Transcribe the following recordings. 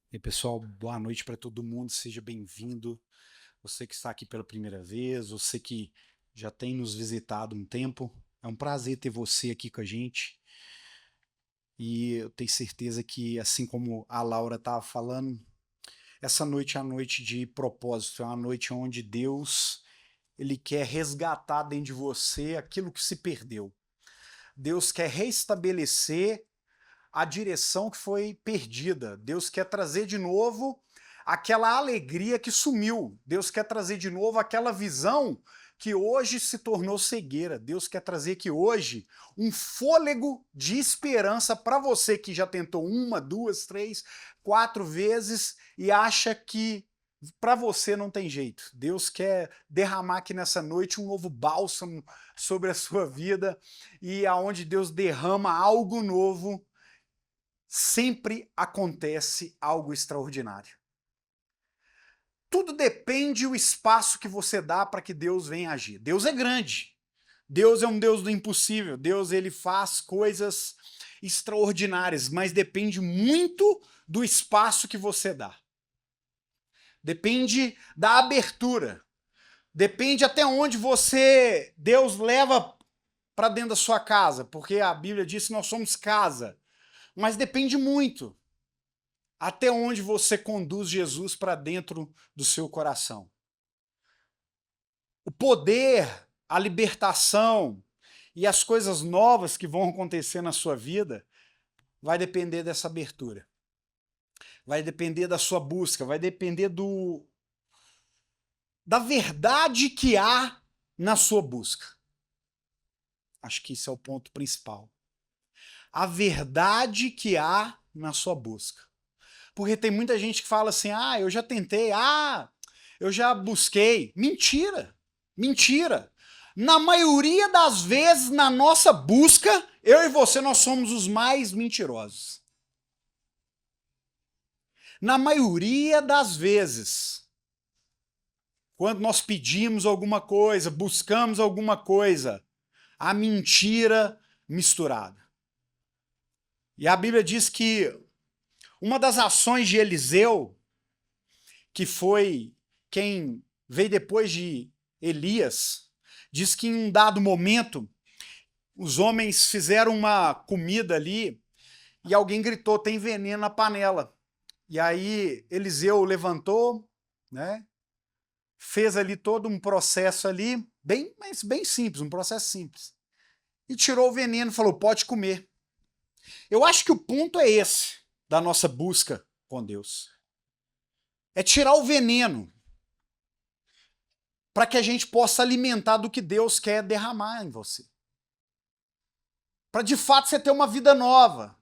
E pessoal, boa noite para todo mundo, seja bem-vindo. Você que está aqui pela primeira vez, você que já tem nos visitado um tempo, é um prazer ter você aqui com a gente. E eu tenho certeza que, assim como a Laura estava falando, essa noite é a noite de propósito, é uma noite onde Deus ele quer resgatar dentro de você aquilo que se perdeu. Deus quer restabelecer a direção que foi perdida. Deus quer trazer de novo aquela alegria que sumiu. Deus quer trazer de novo aquela visão que hoje se tornou cegueira. Deus quer trazer que hoje um fôlego de esperança para você que já tentou uma, duas, três, quatro vezes e acha que para você não tem jeito. Deus quer derramar aqui nessa noite um novo bálsamo sobre a sua vida e aonde Deus derrama algo novo, sempre acontece algo extraordinário. Tudo depende do espaço que você dá para que Deus venha agir. Deus é grande. Deus é um Deus do impossível. Deus ele faz coisas extraordinárias, mas depende muito do espaço que você dá. Depende da abertura. Depende até onde Deus leva para dentro da sua casa, porque a Bíblia diz que nós somos casa. Mas depende muito até onde você conduz Jesus para dentro do seu coração. O poder, a libertação e as coisas novas que vão acontecer na sua vida vai depender dessa abertura. Vai depender da sua busca, vai depender da verdade que há na sua busca. Acho que esse é o ponto principal. A verdade que há na sua busca. Porque tem muita gente que fala assim: ah, eu já tentei, eu já busquei. Mentira! Mentira! Na maioria das vezes, na nossa busca, eu e você, nós somos os mais mentirosos. Na maioria das vezes, quando nós pedimos alguma coisa, buscamos alguma coisa, a mentira misturada. E a Bíblia diz que uma das ações de Eliseu, que foi quem veio depois de Elias, diz que em um dado momento os homens fizeram uma comida ali e alguém gritou: tem veneno na panela. E aí Eliseu levantou, né? Fez ali todo um processo ali, mas bem simples, um processo simples. E tirou o veneno e falou: pode comer. Eu acho que o ponto é esse da nossa busca com Deus. É tirar o veneno para que a gente possa alimentar do que Deus quer derramar em você. Para de fato você ter uma vida nova.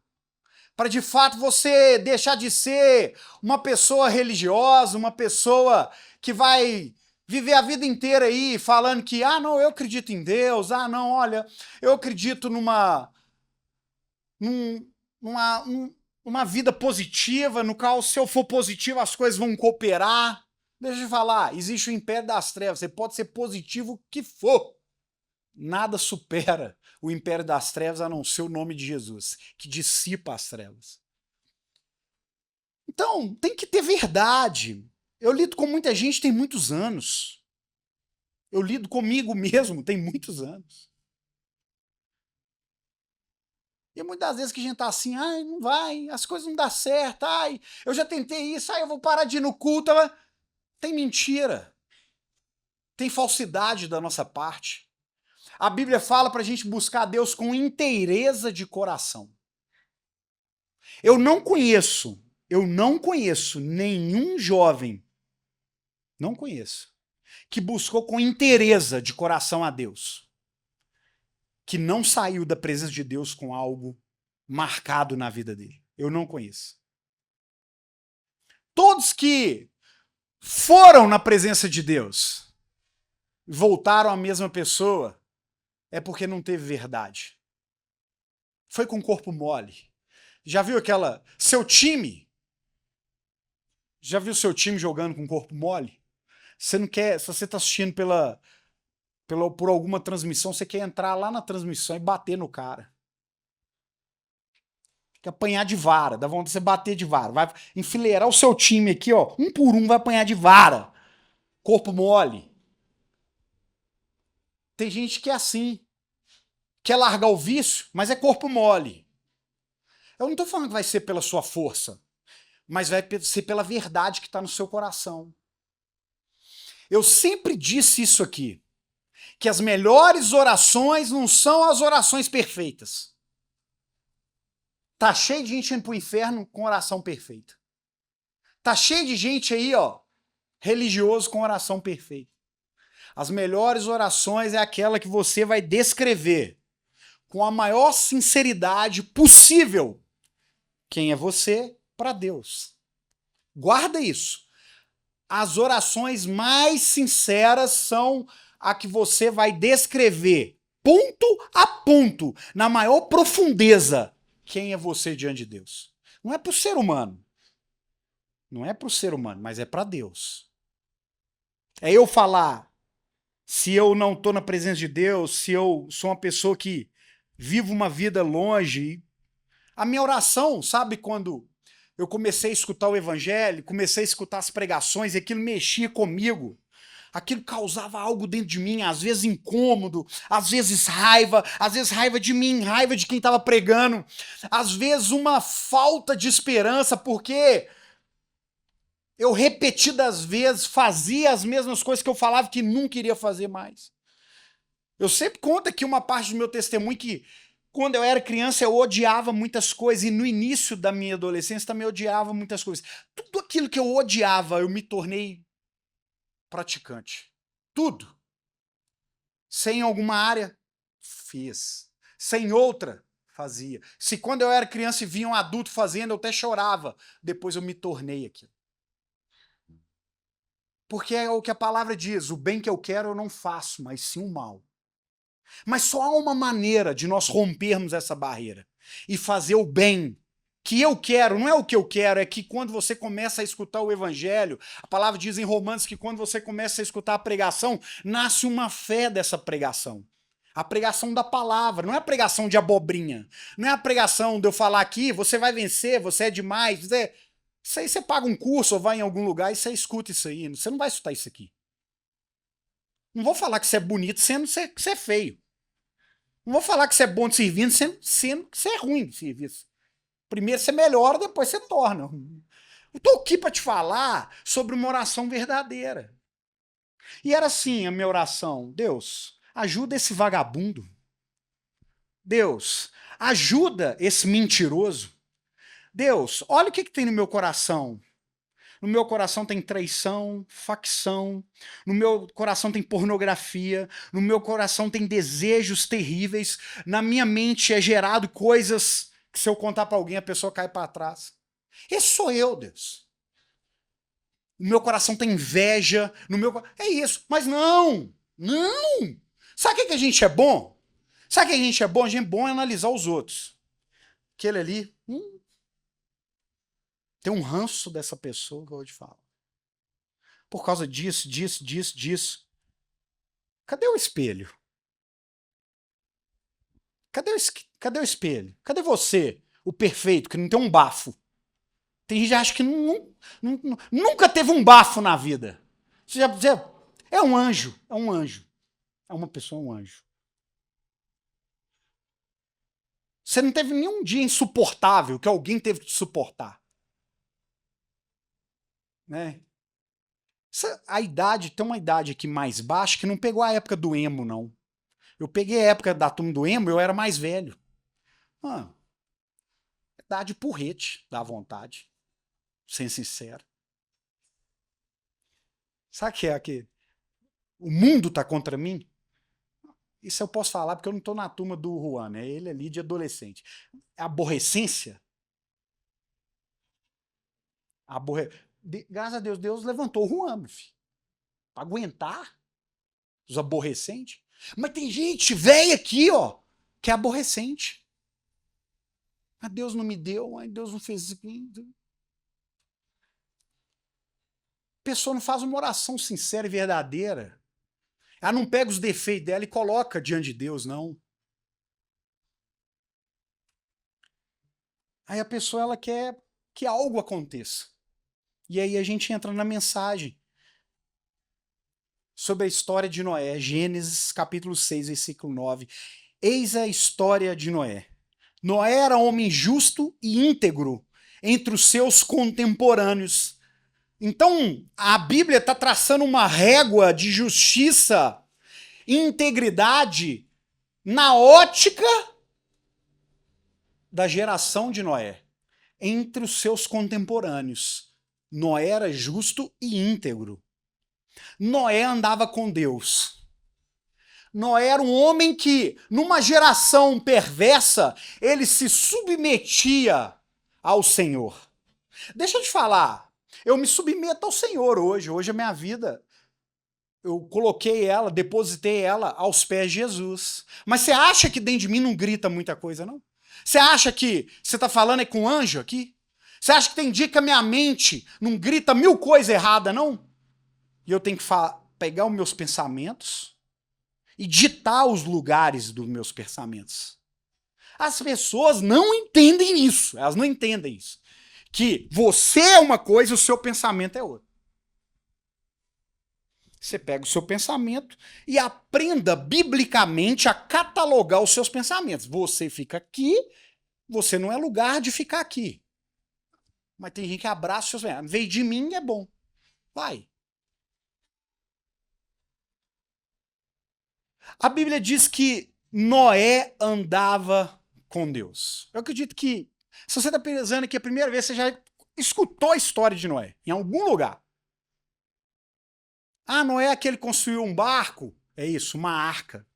Para de fato você deixar de ser uma pessoa religiosa, uma pessoa que vai viver a vida inteira aí falando que, não, eu acredito em Deus, não, olha, eu acredito num, numa uma vida positiva, no qual se eu for positivo as coisas vão cooperar. Deixa eu falar, existe o império das trevas, você pode ser positivo o que for. Nada supera o império das trevas a não ser o nome de Jesus, que dissipa as trevas. Então, tem que ter verdade. Eu lido com muita gente tem muitos anos. Eu lido comigo mesmo tem muitos anos. E muitas vezes que a gente tá assim, não vai, as coisas não dão certo, eu já tentei isso, eu vou parar de ir no culto. Tem mentira. Tem falsidade da nossa parte. A Bíblia fala para a gente buscar Deus com inteireza de coração. Eu não conheço nenhum jovem, não conheço, que buscou com inteireza de coração a Deus, que não saiu da presença de Deus com algo marcado na vida dele. Eu não conheço. Todos que foram na presença de Deus, voltaram à mesma pessoa, é porque não teve verdade. Foi com corpo mole. Já viu seu time? Já viu seu time jogando com corpo mole? Você não quer, se você está assistindo por alguma transmissão, você quer entrar lá na transmissão e bater no cara. Quer apanhar de vara, dá vontade de você bater de vara. Vai enfileirar o seu time aqui, ó, um por um vai apanhar de vara. Corpo mole. Tem gente que é assim. Quer largar o vício, mas é corpo mole. Eu não tô falando que vai ser pela sua força, mas vai ser pela verdade que está no seu coração. Eu sempre disse isso aqui, que as melhores orações não são as orações perfeitas. Tá cheio de gente indo pro inferno com oração perfeita. Tá cheio de gente aí, ó, religioso com oração perfeita. As melhores orações é aquela que você vai descrever com a maior sinceridade possível quem é você para Deus. Guarda isso. As orações mais sinceras são a que você vai descrever, ponto a ponto, na maior profundeza, quem é você diante de Deus. Não é para o ser humano. Não é para o ser humano, mas é para Deus. É eu falar, se eu não estou na presença de Deus, se eu sou uma pessoa que vivo uma vida longe. A minha oração, sabe quando eu comecei a escutar o evangelho, comecei a escutar as pregações e aquilo mexia comigo. Aquilo causava algo dentro de mim, às vezes incômodo, às vezes raiva de mim, raiva de quem estava pregando, às vezes uma falta de esperança, porque eu repetidas vezes fazia as mesmas coisas que eu falava que nunca iria fazer mais. Eu sempre conto aqui uma parte do meu testemunho que quando eu era criança eu odiava muitas coisas e no início da minha adolescência também odiava muitas coisas. Tudo aquilo que eu odiava eu me tornei praticante. Tudo. Sem alguma área, fiz. Sem outra, fazia. Se quando eu era criança e via um adulto fazendo, eu até chorava. Depois eu me tornei aquilo. Porque é o que a palavra diz, o bem que eu quero eu não faço, mas sim o mal. Mas só há uma maneira de nós rompermos essa barreira e fazer o bem que eu quero, não é o que eu quero, é que quando você começa a escutar o evangelho, a palavra diz em Romanos que quando você começa a escutar a pregação, nasce uma fé dessa pregação. A pregação da palavra, não é a pregação de abobrinha, não é a pregação de eu falar aqui, você vai vencer, você é demais, isso aí você paga um curso ou vai em algum lugar e você escuta isso aí, você não vai escutar isso aqui. Não vou falar que você é bonito sendo que você é feio. Não vou falar que você é bom de serviço sendo que você é ruim de serviço. Primeiro você melhora, depois você torna. Eu tô aqui para te falar sobre uma oração verdadeira. E era assim a minha oração. Deus, ajuda esse vagabundo. Deus, ajuda esse mentiroso. Deus, olha o que tem no meu coração. No meu coração tem traição, facção, no meu coração tem pornografia, no meu coração tem desejos terríveis, na minha mente é gerado coisas que se eu contar para alguém a pessoa cai para trás. Esse sou eu, Deus. No meu coração tem inveja, no meu é isso, mas não, não. Sabe o que a gente é bom? Sabe o que a gente é bom? A gente é bom é analisar os outros. Aquele ali, tem um ranço dessa pessoa que eu vou te falar. Por causa disso, disso. Cadê o espelho? Cadê o espelho? Cadê você, o perfeito, que não tem um bafo? Tem gente que acha que nunca teve um bafo na vida. É um anjo, é um anjo. É uma pessoa, um anjo. Você não teve nenhum dia insuportável que alguém teve que te suportar. Né? A idade, tem uma idade aqui mais baixa que não pegou a época do emo, não. Eu peguei a época da turma do emo, eu era mais velho. Idade porrete, dá vontade. Sendo sincero. Sabe o que é aqui? O mundo tá contra mim? Isso eu posso falar porque eu não tô na turma do Juan, né? Ele ali de adolescente. Aborrecência? Graças a Deus, Deus levantou o Juan, meu filho. Pra aguentar os aborrecentes. Mas tem gente velha aqui, ó, que é aborrecente. Ah, Deus não me deu, ai, Deus não fez isso aqui. A pessoa não faz uma oração sincera e verdadeira. Ela não pega os defeitos dela e coloca diante de Deus, não. Aí a pessoa ela quer que algo aconteça. E aí a gente entra na mensagem sobre a história de Noé, Gênesis capítulo 6, versículo 9. Eis a história de Noé. Noé era homem justo e íntegro entre os seus contemporâneos. Então, a Bíblia está traçando uma régua de justiça e integridade na ótica da geração de Noé, entre os seus contemporâneos. Noé era justo e íntegro. Noé andava com Deus. Noé era um homem que, numa geração perversa, ele se submetia ao Senhor. Deixa eu te falar, eu me submeto ao Senhor hoje. Hoje a minha vida, eu coloquei ela, depositei ela aos pés de Jesus. Mas você acha que dentro de mim não grita muita coisa, não? Você acha que você está falando é com um anjo aqui? Você acha que tem dia que a minha mente não grita mil coisas erradas, não? E eu tenho que pegar os meus pensamentos e ditar os lugares dos meus pensamentos. As pessoas não entendem isso, elas não entendem isso. Que você é uma coisa e o seu pensamento é outra. Você pega o seu pensamento e aprenda biblicamente a catalogar os seus pensamentos. Você fica aqui, você não é lugar de ficar aqui. Mas tem gente que abraça os seus pensamentos. Veio de mim é bom. Vai. A Bíblia diz que Noé andava com Deus. Eu acredito que, se você está pensando que a primeira vez você já escutou a história de Noé, em algum lugar. Ah, Noé é aquele que construiu um barco? É isso, uma arca.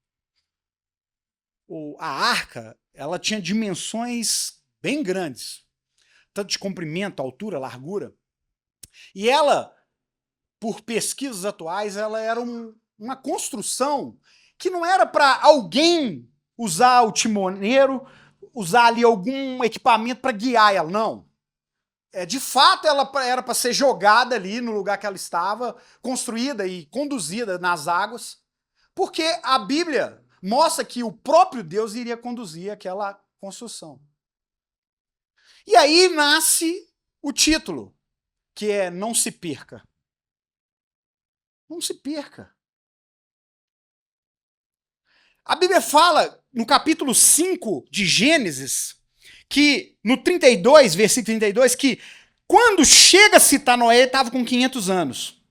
A arca, ela tinha dimensões bem grandes. Tanto de comprimento, altura, largura. E ela, por pesquisas atuais, ela era uma construção que não era para alguém usar o timoneiro, usar ali algum equipamento para guiar ela, não. De fato, ela era para ser jogada ali no lugar que ela estava, construída e conduzida nas águas, porque a Bíblia mostra que o próprio Deus iria conduzir aquela construção. E aí nasce o título, que é Não se perca. Não se perca. A Bíblia fala, no capítulo 5 de Gênesis, que no 32, versículo 32, que quando chega a citar Noé, ele estava com 500 anos.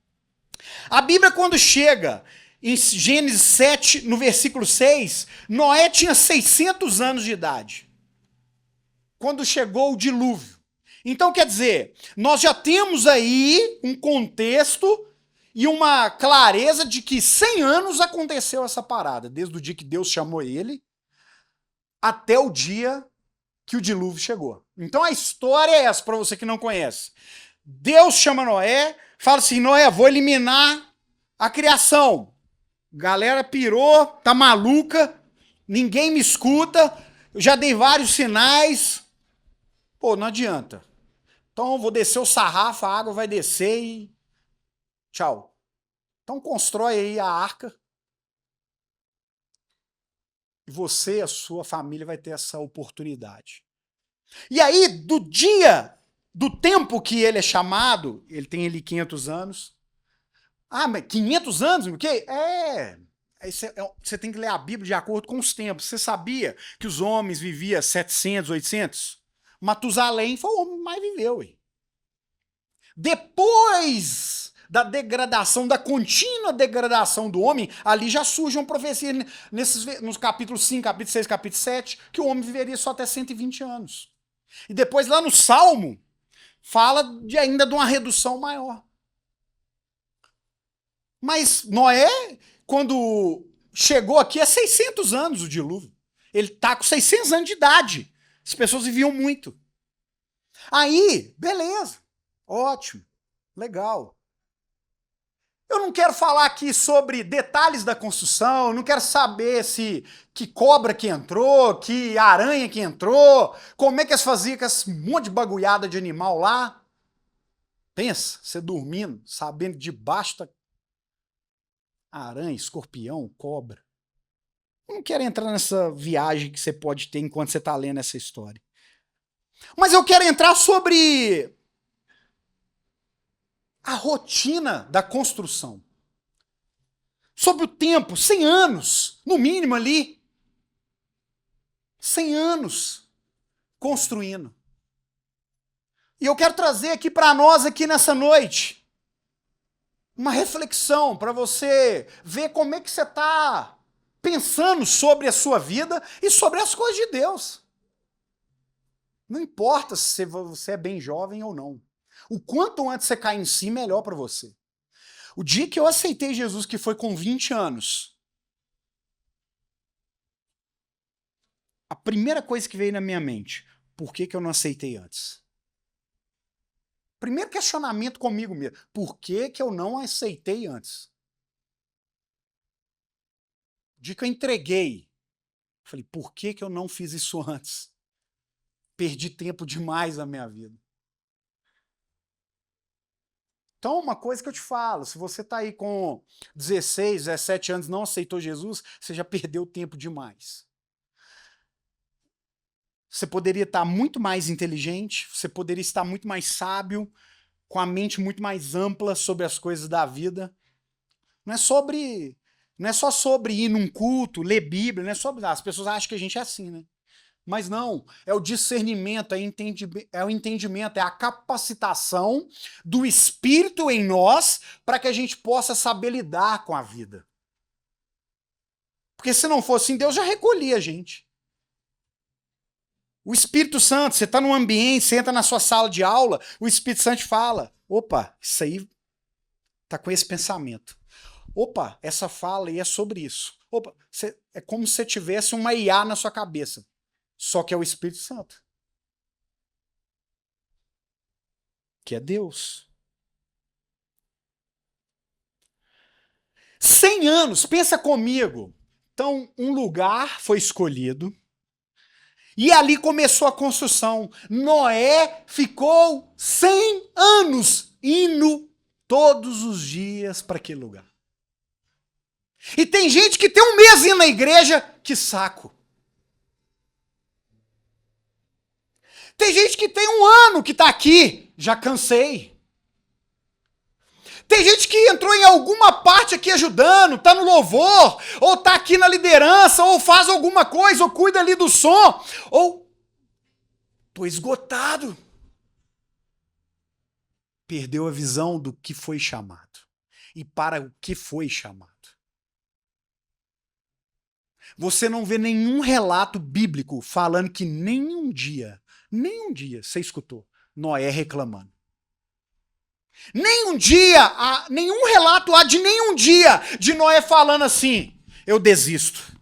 A Bíblia, quando chega em Gênesis 7, no versículo 6, Noé tinha 600 anos de idade. Quando chegou o dilúvio. Então, quer dizer, nós já temos aí um contexto e uma clareza de que 100 anos aconteceu essa parada, desde o dia que Deus chamou ele até o dia que o dilúvio chegou. Então a história é essa, para você que não conhece. Deus chama Noé, fala assim, Noé, vou eliminar a criação. Galera pirou, tá maluca, ninguém me escuta, eu já dei vários sinais. Pô, não adianta. Então eu vou descer o sarrafo, a água vai descer e tchau. Então constrói aí a arca. E você, a sua família, vai ter essa oportunidade. E aí, do tempo que ele é chamado, ele tem ali 500 anos. Ah, mas 500 anos? O quê? Aí você tem que ler a Bíblia de acordo com os tempos. Você sabia que os homens viviam 700, 800? Matusalém foi o homem que mais viveu. Hein? Depois da degradação, da contínua degradação do homem, ali já surge uma profecia nos capítulos 5, capítulo 6, capítulo 7, que o homem viveria só até 120 anos. E depois lá no Salmo, fala ainda de uma redução maior. Mas Noé, quando chegou aqui, é 600 anos o dilúvio. Ele está com 600 anos de idade. As pessoas viviam muito. Aí, beleza. Ótimo. Legal. Eu não quero falar aqui sobre detalhes da construção, não quero saber se que cobra que entrou, que aranha que entrou, como é que eles faziam com esse monte de bagulhada de animal lá. Pensa, você dormindo, sabendo que debaixo da aranha, escorpião, cobra. Eu não quero entrar nessa viagem que você pode ter enquanto você está lendo essa história. Mas eu quero entrar sobre a rotina da construção. Sobre o tempo, 100 anos, no mínimo ali. 100 anos construindo. E eu quero trazer aqui para nós, aqui nessa noite, uma reflexão para você ver como é que você está pensando sobre a sua vida e sobre as coisas de Deus. Não importa se você é bem jovem ou não. O quanto antes você cair em si, melhor para você. O dia que eu aceitei Jesus, que foi com 20 anos, a primeira coisa que veio na minha mente, por que eu não aceitei antes? Primeiro questionamento comigo mesmo, por que eu não aceitei antes? O dia que eu entreguei, falei, por que eu não fiz isso antes? Perdi tempo demais na minha vida. Então, uma coisa que eu te falo, se você está aí com 16, 17 anos e não aceitou Jesus, você já perdeu tempo demais. Você poderia estar muito mais inteligente, você poderia estar muito mais sábio, com a mente muito mais ampla sobre as coisas da vida. Não é só sobre ir num culto, ler Bíblia, não é sobre, as pessoas acham que a gente é assim, né? Mas não, é o discernimento, é o entendimento, é a capacitação do Espírito em nós para que a gente possa saber lidar com a vida. Porque se não fosse assim, Deus já recolhia a gente. O Espírito Santo, você está num ambiente, você entra na sua sala de aula, o Espírito Santo fala, opa, isso aí tá com esse pensamento. Opa, essa fala aí é sobre isso. Opa, é como se você tivesse uma IA na sua cabeça. Só que é o Espírito Santo. Que é Deus. 100 anos, pensa comigo. Então, um lugar foi escolhido e ali começou a construção. Noé ficou 100 anos indo todos os dias para aquele lugar. E tem gente que tem um mês indo na igreja, que saco. Tem gente que tem um ano que está aqui, já cansei. Tem gente que entrou em alguma parte aqui ajudando, tá no louvor, ou tá aqui na liderança, ou faz alguma coisa, ou cuida ali do som, ou tô esgotado. Perdeu a visão do que foi chamado e para o que foi chamado. Você não vê nenhum relato bíblico falando que nenhum dia você escutou Noé reclamando. Nenhum relato há de nenhum dia de Noé falando assim, eu desisto.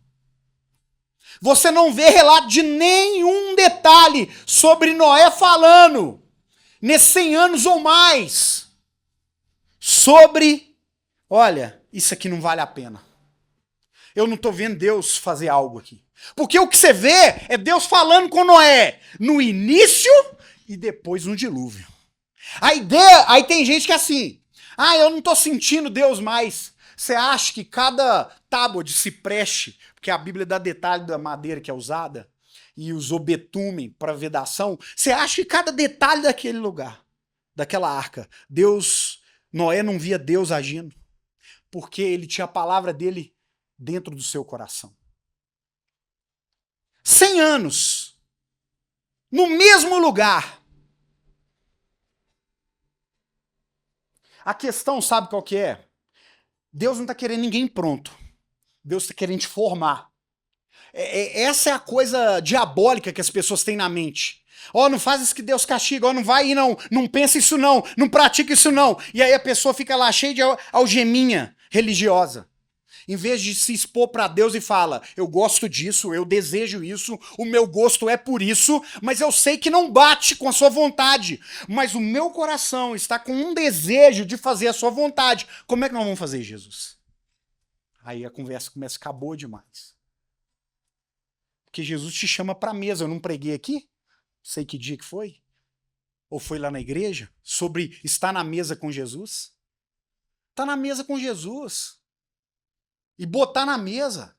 Você não vê relato de nenhum detalhe sobre Noé falando, nesses 100 anos ou mais, sobre, olha, isso aqui não vale a pena. Eu não estou vendo Deus fazer algo aqui. Porque o que você vê é Deus falando com Noé no início e depois no dilúvio. A ideia, aí tem gente que é assim, eu não tô sentindo Deus mais. Você acha que cada tábua de cipreste, porque a Bíblia dá detalhe da madeira que é usada, e usou betume para vedação, você acha que cada detalhe daquele lugar, daquela arca, Noé não via Deus agindo, porque ele tinha a palavra dele dentro do seu coração. 100 anos, no mesmo lugar. A questão, sabe qual que é? Deus não está querendo ninguém pronto. Deus está querendo te formar. Essa é a coisa diabólica que as pessoas têm na mente. Não faz isso que Deus castiga, não vai aí não pensa isso não pratica isso não. E aí a pessoa fica lá cheia de algeminha religiosa. Em vez de se expor para Deus e fala, eu gosto disso, eu desejo isso, o meu gosto é por isso, mas eu sei que não bate com a sua vontade. Mas o meu coração está com um desejo de fazer a sua vontade. Como é que nós vamos fazer, Jesus? Aí a conversa começa a ficar boa demais. Porque Jesus te chama para a mesa. Eu não preguei aqui? Sei que dia que foi? Ou foi lá na igreja? Sobre estar na mesa com Jesus? Está na mesa com Jesus. E botar na mesa.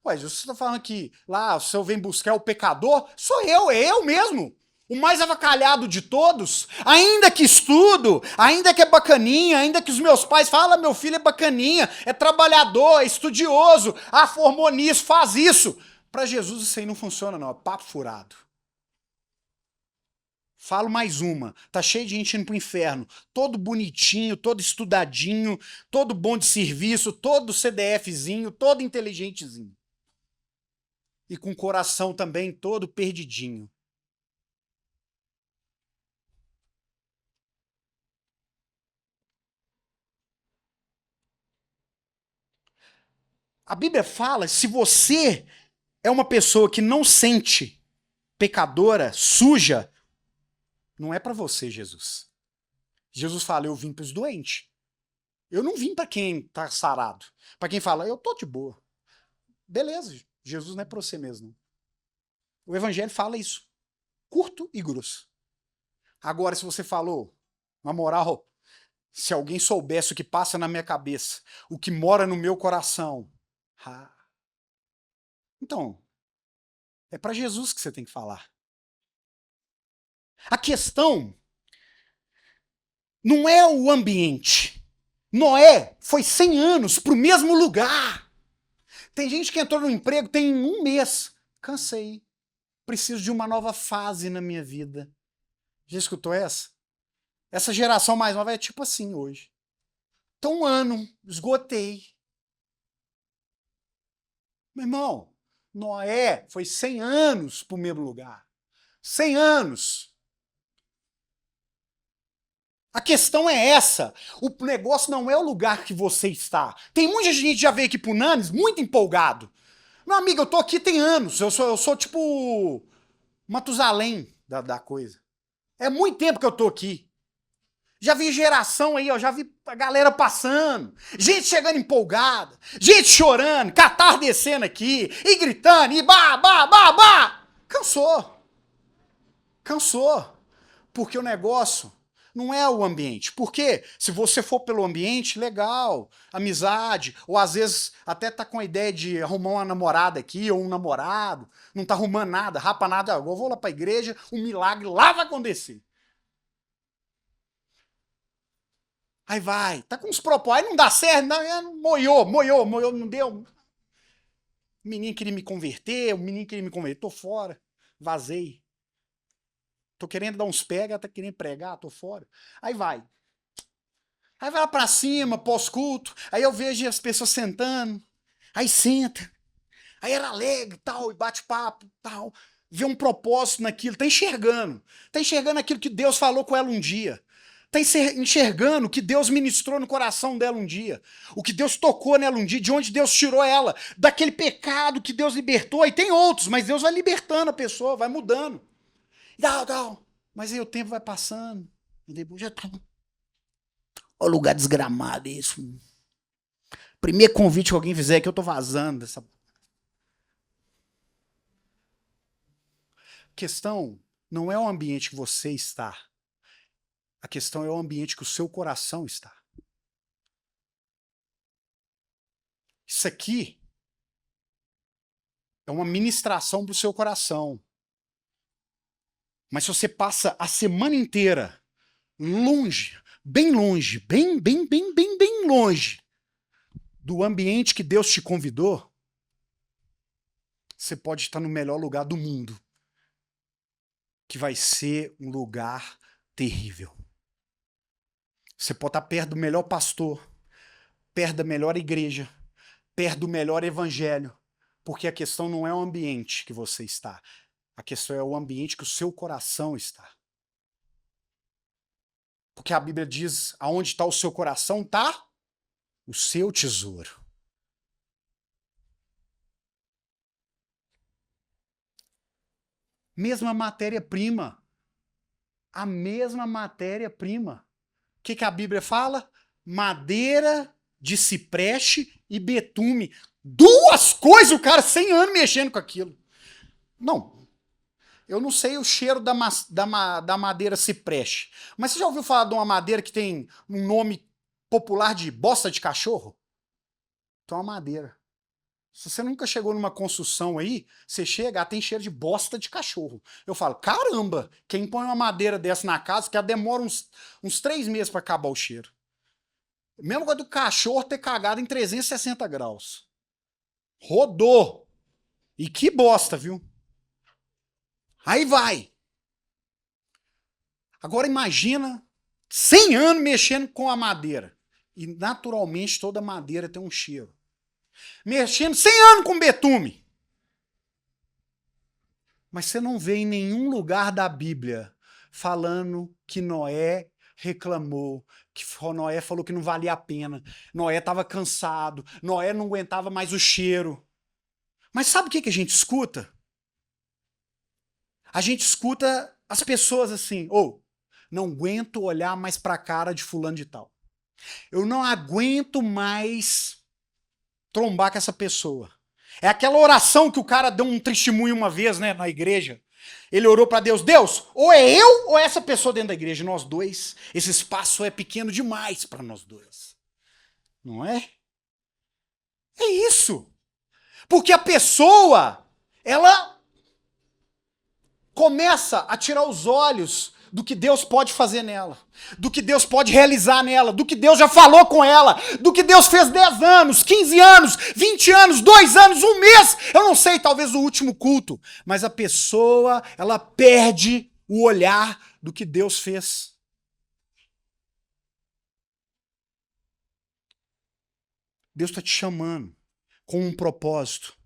Ué, você está falando que lá o senhor vem buscar o pecador? Sou eu, é eu mesmo. o mais avacalhado de todos, ainda que estudo, ainda que é bacaninha, ainda que os meus pais falam, meu filho é bacaninha, é trabalhador, é estudioso, formou nisso, faz isso. Para Jesus isso aí não funciona não, é papo furado. Falo mais uma, tá cheio de gente indo pro inferno, todo bonitinho, todo estudadinho, todo bom de serviço, todo CDFzinho, todo inteligentezinho. E com o coração também todo perdidinho. A Bíblia fala, se você é uma pessoa que não sente pecadora, suja, não é para você, Jesus. Jesus fala, eu vim para os doentes. Eu não vim para quem tá sarado. Para quem fala, eu tô de boa. Beleza, Jesus não é para você mesmo. O evangelho fala isso. Curto e grosso. Agora, se você falou, na moral, se alguém soubesse o que passa na minha cabeça, o que mora no meu coração, então, é para Jesus que você tem que falar. A questão não é o ambiente. Noé foi 100 anos para o mesmo lugar. Tem gente que entrou no emprego tem um mês. Cansei. Preciso de uma nova fase na minha vida. Já escutou essa? Essa geração mais nova é tipo assim hoje. Então, um ano, esgotei. Meu irmão, Noé foi 100 anos para o mesmo lugar. 100 anos. A questão é essa. O negócio não é o lugar que você está. Tem muita gente que já veio aqui pro Nanes muito empolgado. Meu amigo, eu tô aqui tem anos. Eu sou tipo Matusalém da coisa. É muito tempo que eu tô aqui. Já vi geração aí, ó, já vi a galera passando, gente chegando empolgada, gente chorando, catarro descendo aqui, e gritando, e bah. Cansou. Cansou. Porque o negócio não é o ambiente. Porque se você for pelo ambiente, legal, amizade, ou às vezes até tá com a ideia de arrumar uma namorada aqui, ou um namorado, não tá arrumando nada, rapa nada, eu vou lá pra igreja, um milagre lá vai acontecer. Aí vai, tá com uns propósitos, aí não dá certo, não, moiou, não deu. O menino queria me converter, tô fora, vazei. Tô querendo dar uns pega, tá querendo pregar, tô fora. Aí vai. Aí vai lá pra cima, pós-culto, aí eu vejo as pessoas sentando, aí senta, aí era alegre, tal, e bate papo, tal, vê um propósito naquilo, tá enxergando aquilo que Deus falou com ela um dia, tá enxergando o que Deus ministrou no coração dela um dia, o que Deus tocou nela um dia, de onde Deus tirou ela, daquele pecado que Deus libertou, e tem outros, mas Deus vai libertando a pessoa, vai mudando, tal, mas aí o tempo vai passando, e depois já tá. Olha o lugar desgramado, isso. Primeiro convite que alguém fizer que eu tô vazando dessa. A questão não é o ambiente que você está. A questão é o ambiente que o seu coração está. Isso aqui é uma ministração para o seu coração. Mas se você passa a semana inteira longe, bem longe, bem longe do ambiente que Deus te convidou, você pode estar no melhor lugar do mundo, que vai ser um lugar terrível. Você pode estar perto do melhor pastor, perto da melhor igreja, perto do melhor evangelho, porque a questão não é o ambiente que você está, a questão é o ambiente que o seu coração está. Porque a Bíblia diz, aonde está o seu coração, está o seu tesouro. Mesma matéria-prima. A mesma matéria-prima. O que a Bíblia fala? Madeira de cipreste e betume. Duas coisas, o cara 100 anos mexendo com aquilo. Não, eu não sei o cheiro da madeira cipreste. Mas você já ouviu falar de uma madeira que tem um nome popular de bosta de cachorro? Então é uma madeira. Se você nunca chegou numa construção aí, você chega, tem cheiro de bosta de cachorro. Eu falo, caramba, quem põe uma madeira dessa na casa, que ela demora uns 3 meses para acabar o cheiro. Mesmo coisa do cachorro ter cagado em 360 graus. Rodou. E que bosta, viu? Aí vai. Agora imagina 100 anos mexendo com a madeira. E naturalmente toda madeira tem um cheiro. Mexendo 100 anos com betume. Mas você não vê em nenhum lugar da Bíblia falando que Noé reclamou, que Noé falou que não valia a pena, Noé estava cansado, Noé não aguentava mais o cheiro. Mas sabe o que a gente escuta? A gente escuta as pessoas assim, não aguento olhar mais para a cara de fulano de tal. Eu não aguento mais trombar com essa pessoa. É aquela oração que o cara deu um testemunho uma vez, né, na igreja. Ele orou para Deus, Deus, ou é eu ou é essa pessoa dentro da igreja, nós dois, esse espaço é pequeno demais para nós dois. Não é? É isso. Porque a pessoa, ela começa a tirar os olhos do que Deus pode fazer nela, do que Deus pode realizar nela, do que Deus já falou com ela, do que Deus fez 10 anos, 15 anos, 20 anos, 2 anos, 1 mês, eu não sei, talvez o último culto, mas a pessoa, ela perde o olhar do que Deus fez. Deus está te chamando com um propósito.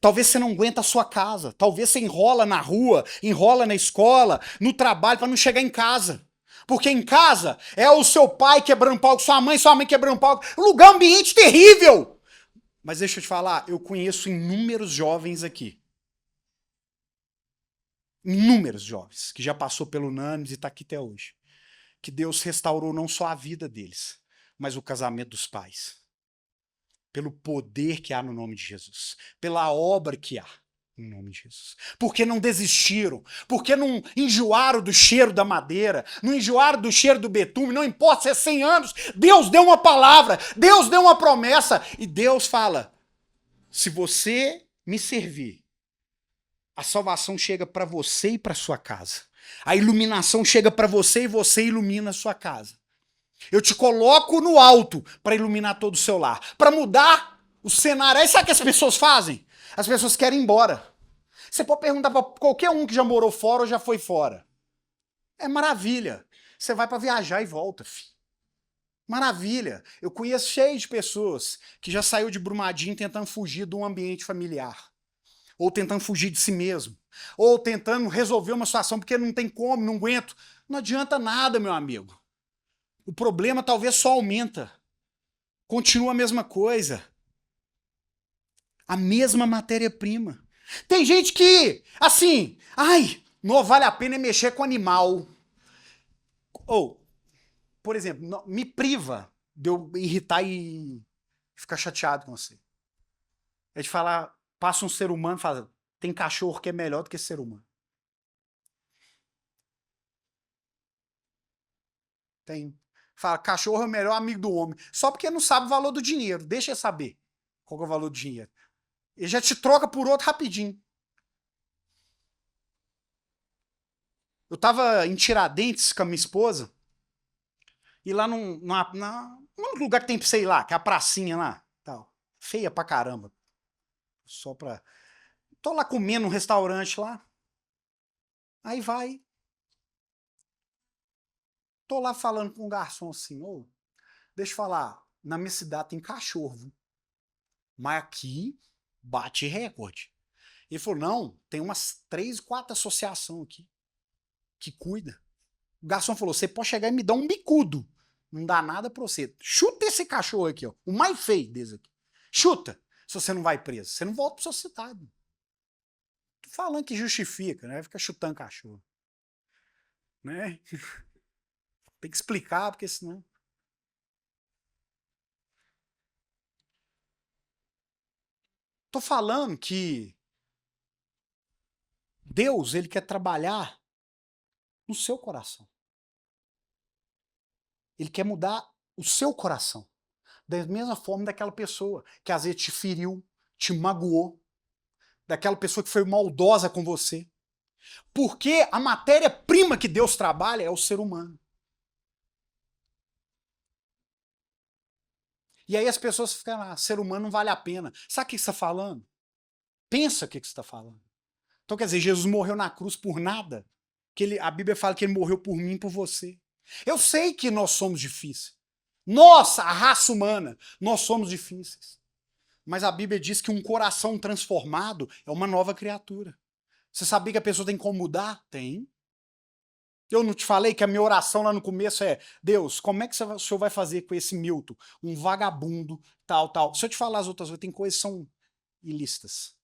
Talvez você não aguenta a sua casa. Talvez você enrola na rua, enrola na escola, no trabalho, para não chegar em casa. Porque em casa é o seu pai quebrando pau, sua mãe quebrando pau. Lugar, ambiente terrível. Mas deixa eu te falar, eu conheço inúmeros jovens aqui. Inúmeros jovens que já passou pelo Nanes e está aqui até hoje. Que Deus restaurou não só a vida deles, mas o casamento dos pais. Pelo poder que há no nome de Jesus, pela obra que há no nome de Jesus. Porque não desistiram, porque não enjoaram do cheiro da madeira, não enjoaram do cheiro do betume, não importa se é 100 anos, Deus deu uma palavra, Deus deu uma promessa, e Deus fala, se você me servir, a salvação chega para você e para sua casa. A iluminação chega para você e você ilumina a sua casa. Eu te coloco no alto para iluminar todo o seu lar, para mudar o cenário. Aí sabe o que as pessoas fazem? As pessoas querem ir embora. Você pode perguntar para qualquer um que já morou fora ou já foi fora. É maravilha. Você vai para viajar e volta, filho. Maravilha. Eu conheço cheio de pessoas que já saiu de Brumadinho tentando fugir de um ambiente familiar. Ou tentando fugir de si mesmo. Ou tentando resolver uma situação porque não tem como, não aguento. Não adianta nada, meu amigo. O problema talvez só aumenta. Continua a mesma coisa. A mesma matéria-prima. Tem gente que, assim, não vale a pena mexer com animal. Ou, por exemplo, me priva de eu irritar e ficar chateado com você. É de falar, passa um ser humano e fala, tem cachorro que é melhor do que ser humano. Tem. Fala, cachorro é o melhor amigo do homem. Só porque não sabe o valor do dinheiro. Deixa ele saber qual é o valor do dinheiro. Ele já te troca por outro rapidinho. Eu tava em Tiradentes com a minha esposa. E lá num lugar que tem, sei lá, que é a pracinha lá. Tal. Feia pra caramba. Só pra... Tô lá comendo num restaurante lá. Aí vai. Tô lá falando com um garçom assim, deixa eu falar, na minha cidade tem cachorro, mas aqui bate recorde. Ele falou, não, tem umas 3, 4 associações aqui que cuida. O garçom falou, você pode chegar e me dar um bicudo. Não dá nada pra você. Chuta esse cachorro aqui, ó. O mais feio desse aqui. Chuta, se você não vai preso. Você não volta pra sua cidade. Tô falando que justifica, né? Fica chutando cachorro. Né? Tem que explicar, porque senão... Tô falando que Deus, ele quer trabalhar no seu coração. Ele quer mudar o seu coração. Da mesma forma daquela pessoa que às vezes te feriu, te magoou, daquela pessoa que foi maldosa com você. Porque a matéria-prima que Deus trabalha é o ser humano. E aí as pessoas ficam lá, ser humano não vale a pena. Sabe o que você está falando? Pensa o que você está falando. Então quer dizer, Jesus morreu na cruz por nada? A Bíblia fala que ele morreu por mim e por você. Eu sei que nós somos difíceis. Nós, a raça humana, nós somos difíceis. Mas a Bíblia diz que um coração transformado é uma nova criatura. Você sabia que a pessoa tem como mudar? Tem. Eu não te falei que a minha oração lá no começo é: Deus, como é que o Senhor vai fazer com esse Milton? Um vagabundo, tal, tal. Se eu te falar as outras coisas, tem coisas que são ilícitas.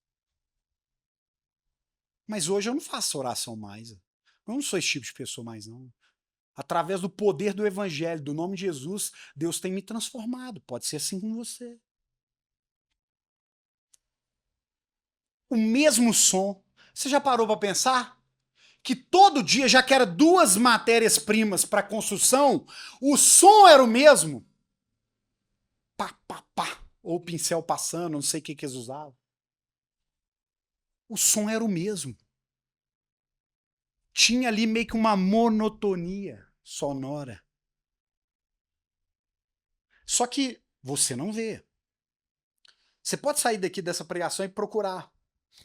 Mas hoje eu não faço oração mais. Eu não sou esse tipo de pessoa mais, não. Através do poder do Evangelho, do nome de Jesus, Deus tem me transformado. Pode ser assim com você. O mesmo som. Você já parou para pensar? Que todo dia, já que era duas matérias-primas para construção, o som era o mesmo. Pá, pá, pá. Ou o pincel passando, não sei o que eles usavam. O som era o mesmo. Tinha ali meio que uma monotonia sonora. Só que você não vê. Você pode sair daqui dessa pregação e procurar.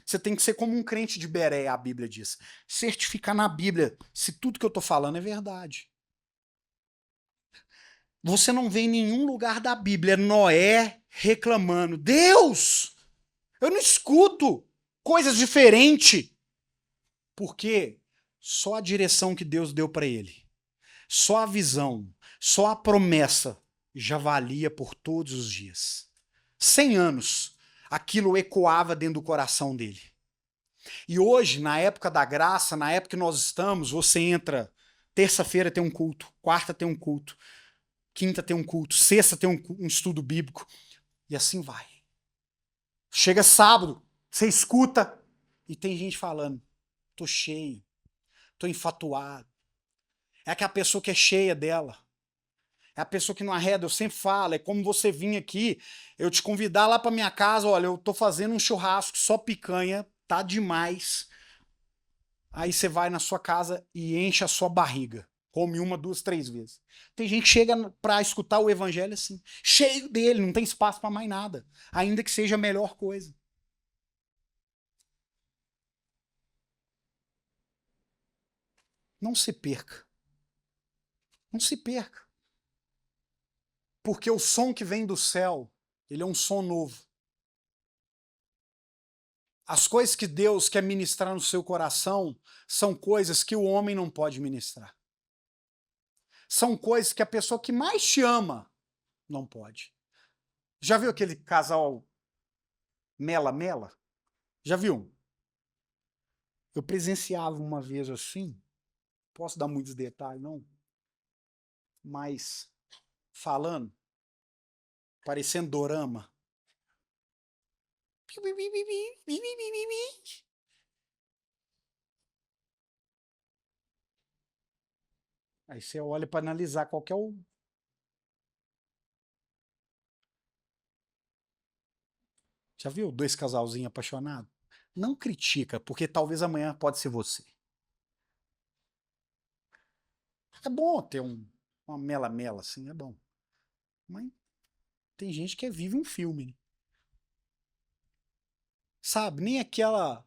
Você tem que ser como um crente de Bereia, a Bíblia diz. Certificar na Bíblia se tudo que eu estou falando é verdade. Você não vê em nenhum lugar da Bíblia Noé reclamando: Deus, eu não escuto coisas diferentes. Porque só a direção que Deus deu para ele, só a visão, só a promessa já valia por todos os dias. 100 anos, aquilo ecoava dentro do coração dele. E hoje, na época da graça, na época que nós estamos, você entra, terça-feira tem um culto, quarta tem um culto, quinta tem um culto, sexta tem um estudo bíblico, e assim vai. Chega sábado, você escuta, e tem gente falando: tô cheio, tô enfatuado. É aquela pessoa que é cheia dela. É a pessoa que não arreda, eu sempre falo, é como você vir aqui, eu te convidar lá pra minha casa: olha, eu tô fazendo um churrasco, só picanha, tá demais. Aí você vai na sua casa e enche a sua barriga. Come uma, duas, três vezes. Tem gente que chega pra escutar o evangelho assim, cheio dele, não tem espaço pra mais nada. Ainda que seja a melhor coisa. Não se perca. Não se perca. Porque o som que vem do céu, ele é um som novo. As coisas que Deus quer ministrar no seu coração são coisas que o homem não pode ministrar. São coisas que a pessoa que mais te ama não pode. Já viu aquele casal Mela-Mela? Já viu? Eu presenciava uma vez assim, posso dar muitos detalhes, não? Mas falando, parecendo dorama. Aí você olha para analisar qual que é o... Já viu dois casalzinhos apaixonados? Não critica, porque talvez amanhã pode ser você. É bom ter uma mela-mela assim, é bom. Mas tem gente que vive um filme, né? Sabe? Nem aquela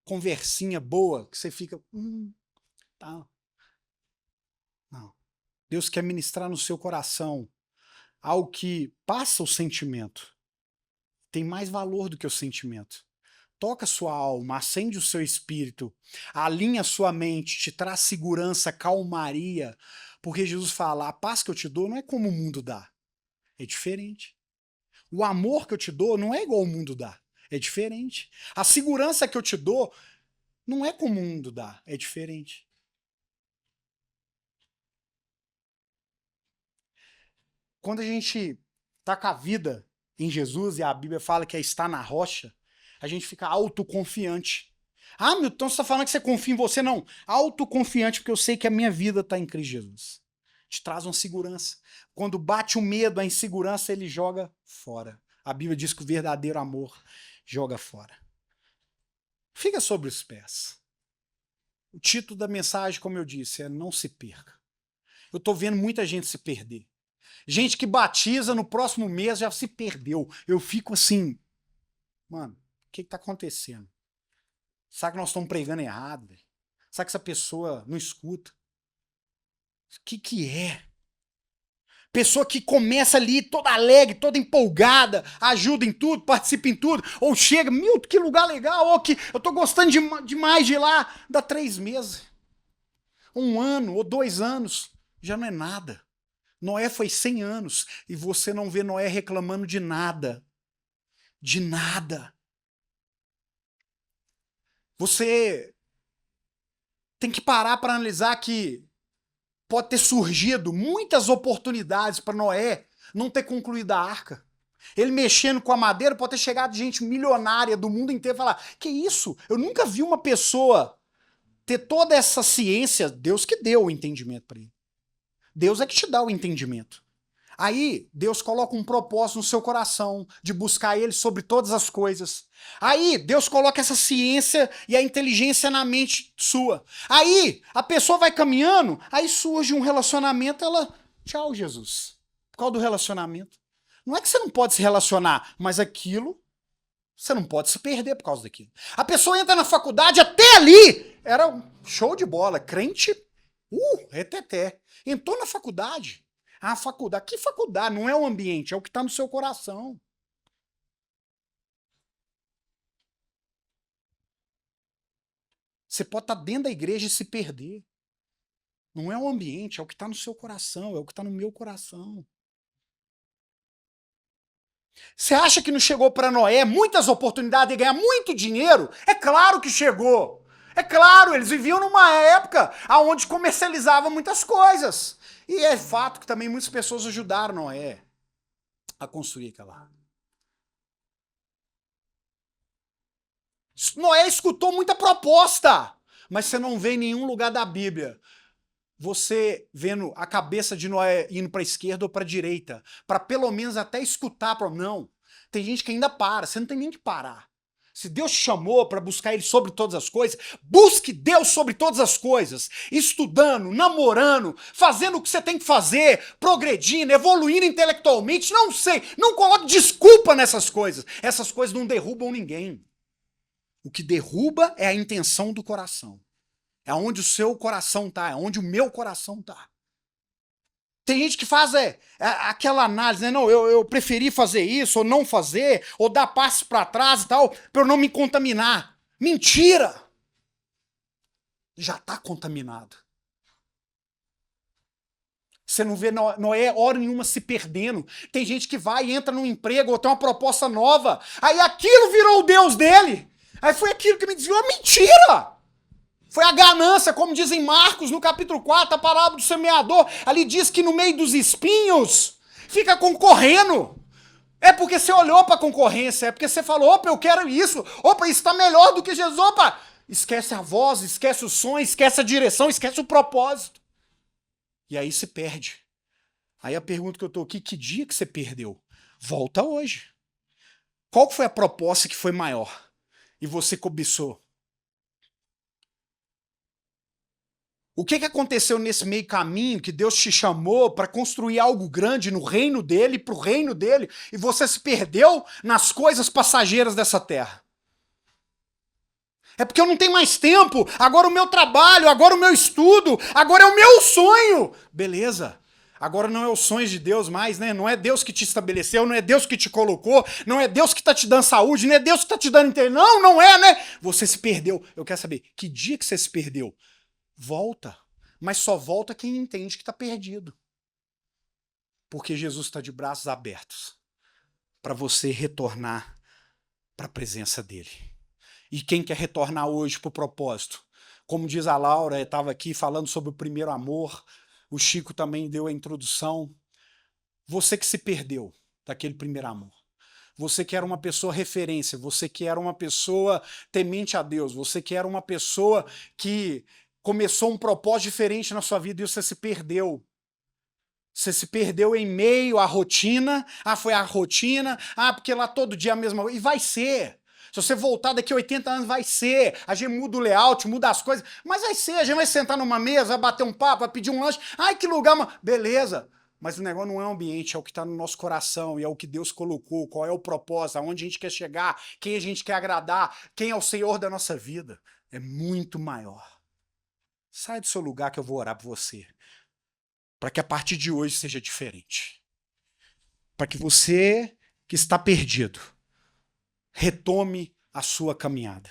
conversinha boa que você fica... tá. Não. Deus quer ministrar no seu coração algo que passa o sentimento. Tem mais valor do que o sentimento. Toca sua alma, acende o seu espírito, alinha sua mente, te traz segurança, calmaria. Porque Jesus fala: a paz que eu te dou não é como o mundo dá. É diferente. O amor que eu te dou não é igual o mundo dá. É diferente. A segurança que eu te dou não é como o mundo dá. É diferente. Quando a gente tá com a vida em Jesus, e a Bíblia fala que é estar na rocha, a gente fica autoconfiante. Ah, Milton, você está falando que você confia em você? Não. Autoconfiante, porque eu sei que a minha vida está em Cristo Jesus. Te traz uma segurança. Quando bate o medo, a insegurança, ele joga fora. A Bíblia diz que o verdadeiro amor joga fora. Fica sobre os pés. O título da mensagem, como eu disse, é Não se perca. Eu estou vendo muita gente se perder. Gente que batiza no próximo mês já se perdeu. Eu fico assim, mano, o que está acontecendo? Será que nós estamos pregando errado? Véio? Será que essa pessoa não escuta? O que é? Pessoa que começa ali toda alegre, toda empolgada, ajuda em tudo, participa em tudo, ou chega, meu, que lugar legal, ou que eu tô gostando demais de ir lá, dá 3 meses, 1 ano ou 2 anos, já não é nada. Noé foi 100 anos e você não vê Noé reclamando de nada. De nada. Você tem que parar para analisar que pode ter surgido muitas oportunidades para Noé não ter concluído a arca. Ele mexendo com a madeira, pode ter chegado gente milionária do mundo inteiro e falar: que isso? Eu nunca vi uma pessoa ter toda essa ciência. Deus que deu o entendimento para ele. Deus é que te dá o entendimento. Aí, Deus coloca um propósito no seu coração de buscar Ele sobre todas as coisas. Aí, Deus coloca essa ciência e a inteligência na mente sua. Aí, a pessoa vai caminhando, aí surge um relacionamento, ela, tchau, Jesus. Por causa do relacionamento. Não é que você não pode se relacionar, mas aquilo, você não pode se perder por causa daquilo. A pessoa entra na faculdade, até ali, era um show de bola, crente, reteté. Entrou na faculdade. A faculdade. Que faculdade? Não é o ambiente, é o que está no seu coração. Você pode estar dentro da igreja e se perder. Não é o ambiente, é o que está no seu coração, é o que está no meu coração. Você acha que não chegou para Noé muitas oportunidades de ganhar muito dinheiro? É claro que chegou. É claro, eles viviam numa época onde comercializava muitas coisas. E é fato que também muitas pessoas ajudaram Noé a construir aquela. Noé escutou muita proposta, mas você não vê em nenhum lugar da Bíblia você vendo a cabeça de Noé indo para a esquerda ou para a direita, para pelo menos até escutar. Não, tem gente que ainda para, você não tem nem que parar. Se Deus te chamou para buscar Ele sobre todas as coisas, busque Deus sobre todas as coisas, estudando, namorando, fazendo o que você tem que fazer, progredindo, evoluindo intelectualmente, não sei, não coloque desculpa nessas coisas. Essas coisas não derrubam ninguém. O que derruba é a intenção do coração. É onde o seu coração tá, é onde o meu coração tá. Tem gente que faz aquela análise, né? Não, eu preferi fazer isso, ou não fazer, ou dar passo para trás e tal, para eu não me contaminar. Mentira! Já tá contaminado. Você não vê Noé hora nenhuma se perdendo. Tem gente que vai e entra num emprego ou tem uma proposta nova. Aí aquilo virou o Deus dele. Aí foi aquilo que me desviou. Mentira! Foi a ganância, como dizem Marcos, no capítulo 4, a parábola do semeador. Ali diz que no meio dos espinhos fica concorrendo. É porque você olhou para a concorrência, é porque você falou, opa, eu quero isso. Opa, isso está melhor do que Jesus. Opa, esquece a voz, esquece o som, esquece a direção, esquece o propósito. E aí se perde. Aí a pergunta que eu estou aqui, que dia que você perdeu? Volta hoje. Qual foi a proposta que foi maior? E você cobiçou? O que aconteceu nesse meio caminho que Deus te chamou para construir algo grande no reino dele, para o reino dele, e você se perdeu nas coisas passageiras dessa terra? É porque eu não tenho mais tempo, agora o meu trabalho, agora o meu estudo, agora é o meu sonho. Beleza. Agora não é os sonhos de Deus mais, né? Não é Deus que te estabeleceu, não é Deus que te colocou, não é Deus que está te dando saúde, não é Deus que está te dando inteiro. Não, não é, né? Você se perdeu. Eu quero saber, que dia que você se perdeu? Volta. Mas só volta quem entende que está perdido. Porque Jesus está de braços abertos para você retornar para a presença dele. E quem quer retornar hoje para o propósito? Como diz a Laura, estava aqui falando sobre o primeiro amor, o Chico também deu a introdução. Você que se perdeu daquele primeiro amor. Você que era uma pessoa referência, você que era uma pessoa temente a Deus, você que era uma pessoa que começou um propósito diferente na sua vida e você se perdeu. Você se perdeu em meio à rotina. Ah, foi a rotina. Ah, porque lá todo dia é a mesma coisa. E vai ser. Se você voltar daqui a 80 anos, vai ser. A gente muda o layout, muda as coisas. Mas vai ser. A gente vai sentar numa mesa, vai bater um papo, vai pedir um lanche. Ai, que lugar. Beleza. Mas o negócio não é o ambiente, é o que está no nosso coração, e é o que Deus colocou, qual é o propósito, aonde a gente quer chegar, quem a gente quer agradar, quem é o Senhor da nossa vida. É muito maior. Sai do seu lugar que eu vou orar por você. Para que a partir de hoje seja diferente. Para que você que está perdido retome a sua caminhada.